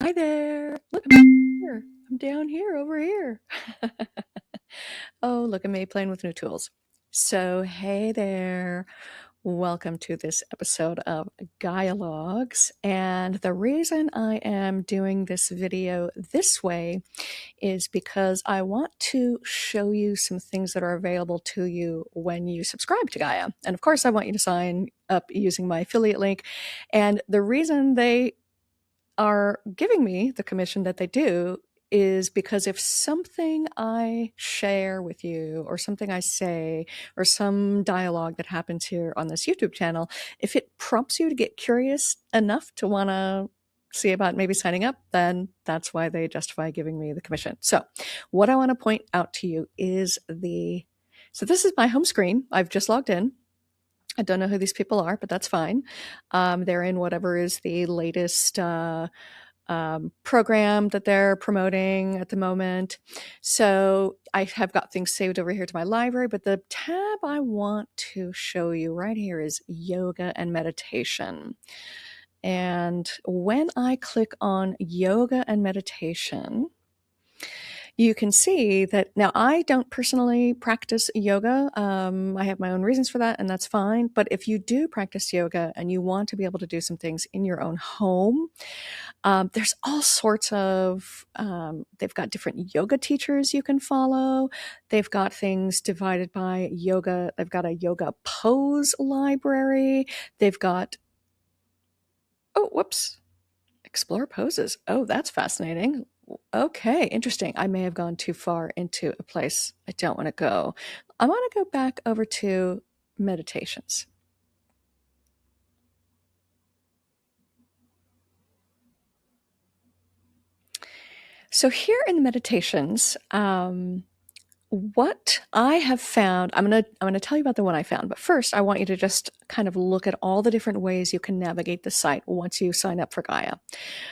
Hi there. Look, I'm here. I'm down here over here. Oh, look at me playing with new tools. So, hey there. Welcome to this episode of Gaia-logues. And the reason I am doing this video this way is because I want to show you some things that are available to you when you subscribe to Gaia. And of course, I want you to sign up using my affiliate link. And the reason they are giving me the commission that they do is because if something I share with you or something I say or some dialogue that happens here on this YouTube channel, if it prompts you to get curious enough to want to see about maybe signing up, then that's why they justify giving me the commission. So what I want to point out to you is so this is my home screen. I've just logged in. I don't know who these people are, but that's fine. They're in whatever is the latest program that they're promoting at the moment. So I have got things saved over here to my library, but the tab I want to show you right here is yoga and meditation. And when I click on yoga and meditation, you can see that now I don't personally practice yoga. I have my own reasons for that, and that's fine. But if you do practice yoga and you want to be able to do some things in your own home, there's all sorts of, they've got different yoga teachers you can follow. They've got things divided by yoga. They've got a yoga pose library. They've got, oh, whoops, explore poses. Oh, that's fascinating. Okay, interesting. I may have gone too far into a place I don't want to go. I want to go back over to meditations. So here in the meditations, what I have found, I'm gonna tell you about the one I found, but first I want you to just kind of look at all the different ways you can navigate the site once you sign up for Gaia.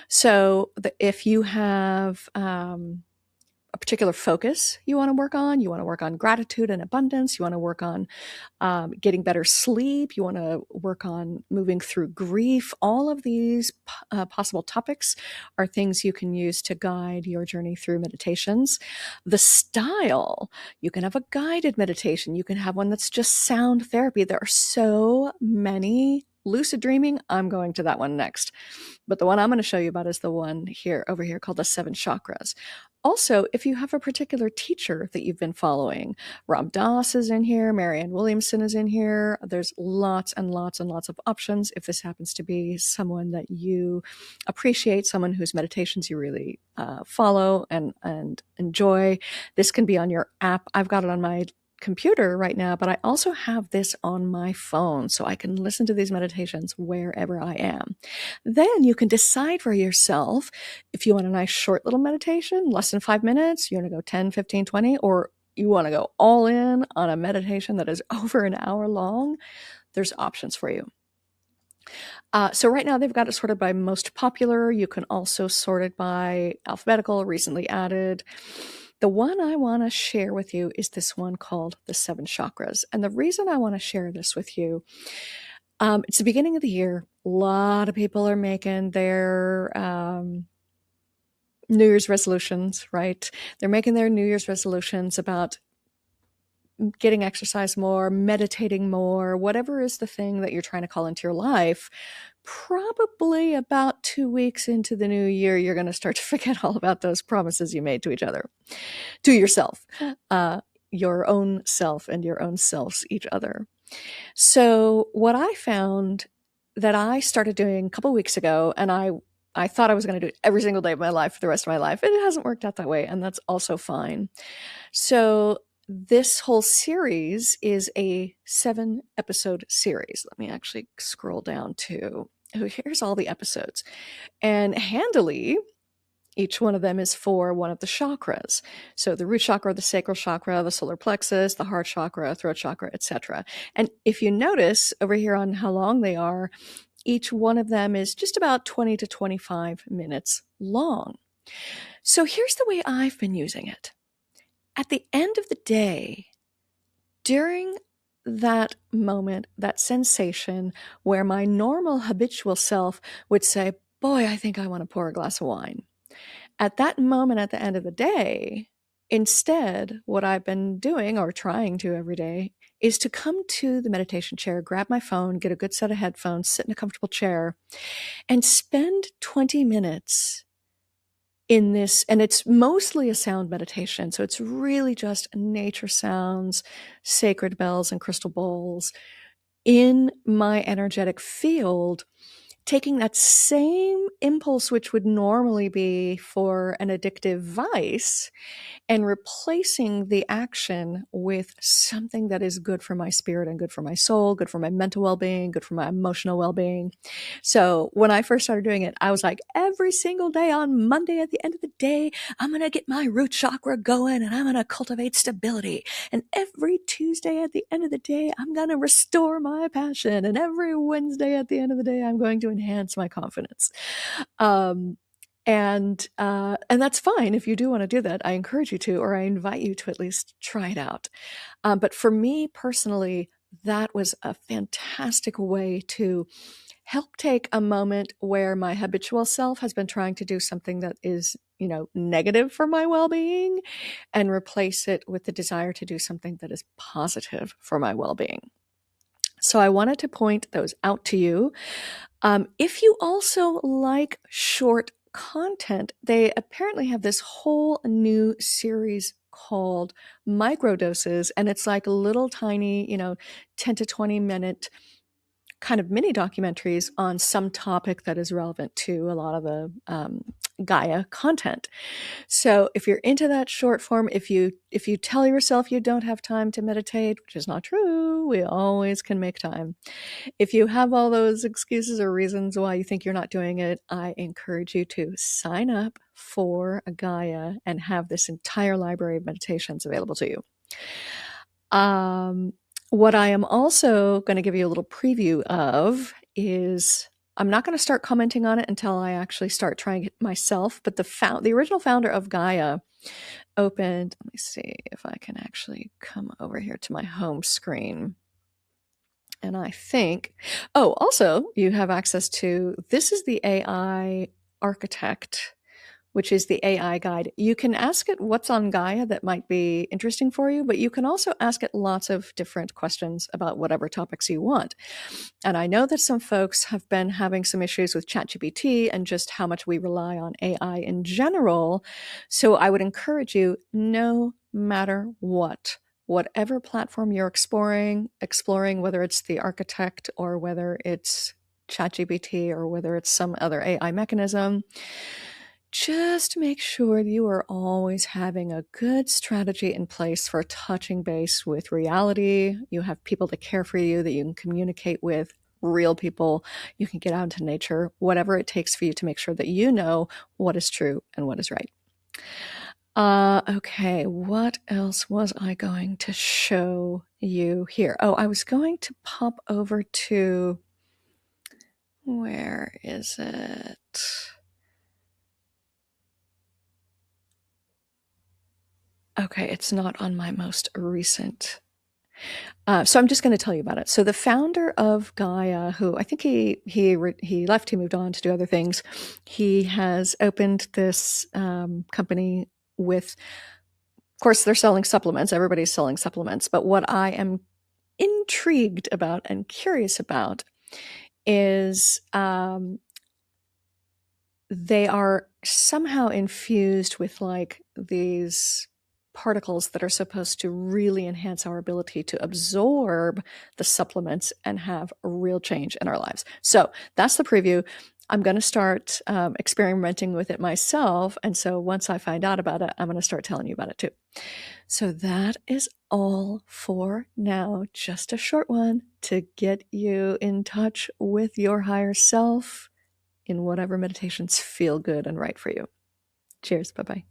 So if you have a particular focus you want to work on gratitude and abundance, you want to work on getting better sleep, you want to work on moving through grief, all of these possible topics are things you can use to guide your journey through meditations. The style, you can have a guided meditation, you can have one that's just sound therapy. There are so many. Lucid dreaming, I'm going to that one next. But the one I'm going to show you about is the one here over here called the 7 chakras. Also, if you have a particular teacher that you've been following, Ram Dass is in here, Marianne Williamson is in here. There's lots and lots and lots of options. If this happens to be someone that you appreciate, someone whose meditations you really follow and enjoy, this can be on your app. I've got it on my computer right now, but I also have this on my phone so I can listen to these meditations wherever I am. Then you can decide for yourself if you want a nice short little meditation, less than 5 minutes, you want to go 10, 15, 20, or you want to go all in on a meditation that is over an hour long. There's options for you. So right now they've got it sorted by most popular. You can also sort it by alphabetical, recently added. The one I want to share with you is this one called the 7 chakras. And the reason I want to share this with you, it's the beginning of the year. A lot of people are making their New Year's resolutions, right? They're making their New Year's resolutions about getting exercise more, meditating more, whatever is the thing that you're trying to call into your life. Probably about 2 weeks into the new year, you're going to start to forget all about those promises you made to each other, to yourself, your own self and your own selves, each other. So what I found that I started doing a couple weeks ago, and I thought I was going to do it every single day of my life for the rest of my life. And it hasn't worked out that way, and that's also fine. So this whole series is a 7-episode series. Let me actually scroll down to, here's all the episodes. And handily, each one of them is for one of the chakras. So the root chakra, the sacral chakra, the solar plexus, the heart chakra, throat chakra, etc. And if you notice over here on how long they are, each one of them is just about 20 to 25 minutes long. So here's the way I've been using it. At the end of the day, during that moment, that sensation where my normal habitual self would say, boy, I think I want to pour a glass of wine. At that moment at the end of the day, instead, what I've been doing or trying to every day is to come to the meditation chair, grab my phone, get a good set of headphones, sit in a comfortable chair, and spend 20 minutes in this. And it's mostly a sound meditation. So it's really just nature sounds, sacred bells, and crystal bowls in my energetic field, taking that same impulse, which would normally be for an addictive vice, and replacing the action with something that is good for my spirit and good for my soul, good for my mental well-being, good for my emotional well-being. So when I first started doing it, I was like, every single day on Monday at the end of the day, I'm going to get my root chakra going and I'm going to cultivate stability. And every Tuesday at the end of the day, I'm going to restore my passion. And every Wednesday at the end of the day, I'm going to enhance my confidence. And that's fine if you do want to do that. I encourage you to, or I invite you to at least try it out. But for me personally, that was a fantastic way to help take a moment where my habitual self has been trying to do something that is, negative for my well-being, and replace it with the desire to do something that is positive for my well-being. So I wanted to point those out to you. If you also like short content, they apparently have this whole new series called microdoses, and it's like little tiny, 10 to 20 minute kind of mini documentaries on some topic that is relevant to a lot of the Gaia content. So if you're into that short form, if you tell yourself you don't have time to meditate, which is not true, we always can make time. If you have all those excuses or reasons why you think you're not doing it, I encourage you to sign up for a Gaia and have this entire library of meditations available to you. What I am also going to give you a little preview of is, I'm not going to start commenting on it until I actually start trying it myself, but the original founder of Gaia opened, let me see if I can actually come over here to my home screen. And I think, also you have access to, this is the AI Architect, which is the AI guide. You can ask it what's on Gaia that might be interesting for you, but you can also ask it lots of different questions about whatever topics you want. And I know that some folks have been having some issues with ChatGPT and just how much we rely on AI in general. So I would encourage you, no matter whatever platform you're exploring, whether it's the Architect or whether it's ChatGPT or whether it's some other AI mechanism, just make sure you are always having a good strategy in place for touching base with reality. You have people to care for you, that you can communicate with, real people. You can get out into nature, whatever it takes for you to make sure that you know what is true and what is right. Okay, what else was I going to show you here? I was going to pop over to, where is it? Okay, it's not on my most recent. So I'm just going to tell you about it. So the founder of Gaia, who I think he left, he moved on to do other things. He has opened this company with, of course, they're selling supplements. Everybody's selling supplements. But what I am intrigued about and curious about is they are somehow infused with like these particles that are supposed to really enhance our ability to absorb the supplements and have a real change in our lives. So that's the preview. I'm going to start experimenting with it myself. And so once I find out about it, I'm going to start telling you about it too. So that is all for now. Just a short one to get you in touch with your higher self in whatever meditations feel good and right for you. Cheers. Bye-bye.